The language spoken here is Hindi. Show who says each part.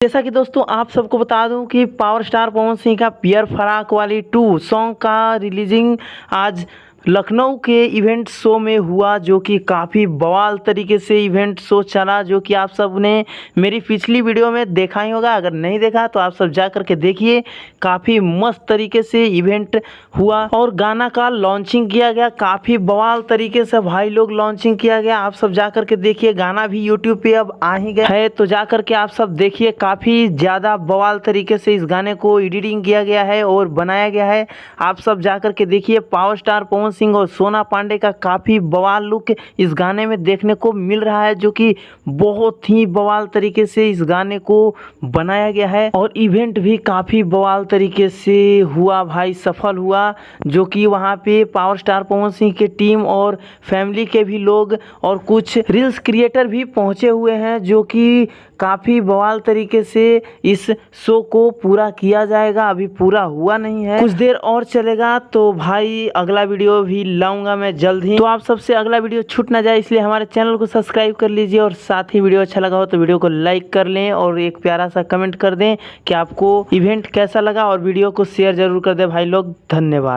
Speaker 1: जैसा कि दोस्तों आप सबको बता दूं कि पावर स्टार पवन सिंह का पियर फराक वाली 2 सॉन्ग का रिलीजिंग आज लखनऊ के इवेंट शो में हुआ, जो कि काफ़ी बवाल तरीके से इवेंट शो चला, जो कि आप सब ने मेरी पिछली वीडियो में देखा ही होगा। अगर नहीं देखा तो आप सब जा कर के देखिए। काफ़ी मस्त तरीके से इवेंट हुआ और गाना का लॉन्चिंग किया गया। काफ़ी बवाल तरीके से भाई लोग लॉन्चिंग किया गया। आप सब जा कर के देखिए। गाना भी यूट्यूब पे अब आ ही गया है, तो जा कर के आप सब देखिए। काफ़ी ज़्यादा बवाल तरीके से इस गाने को एडिटिंग किया गया है और बनाया गया है। आप सब जा कर के देखिए। पावर स्टार पवन सिंह और सोना पांडे का काफ़ी बवाल लुक इस गाने में देखने को मिल रहा है, जो कि बहुत ही बवाल तरीके से इस गाने को बनाया गया है। और इवेंट भी काफ़ी बवाल तरीके से हुआ भाई, सफल हुआ, जो कि वहाँ पे पावर स्टार पवन सिंह के टीम और फैमिली के भी लोग और कुछ रील्स क्रिएटर भी पहुँचे हुए हैं, जो कि काफ़ी बवाल तरीके से इस शो को पूरा किया जाएगा। अभी पूरा हुआ नहीं है, कुछ देर और चलेगा, तो भाई अगला वीडियो भी लाऊंगा मैं जल्द ही। तो आप सबसे अगला वीडियो छूट ना जाए, इसलिए हमारे चैनल को सब्सक्राइब कर लीजिए और साथ ही वीडियो अच्छा लगा हो तो वीडियो को लाइक कर लें और एक प्यारा सा कमेंट कर दें कि आपको इवेंट कैसा लगा, और वीडियो को शेयर जरूर कर दें भाई लोग। धन्यवाद।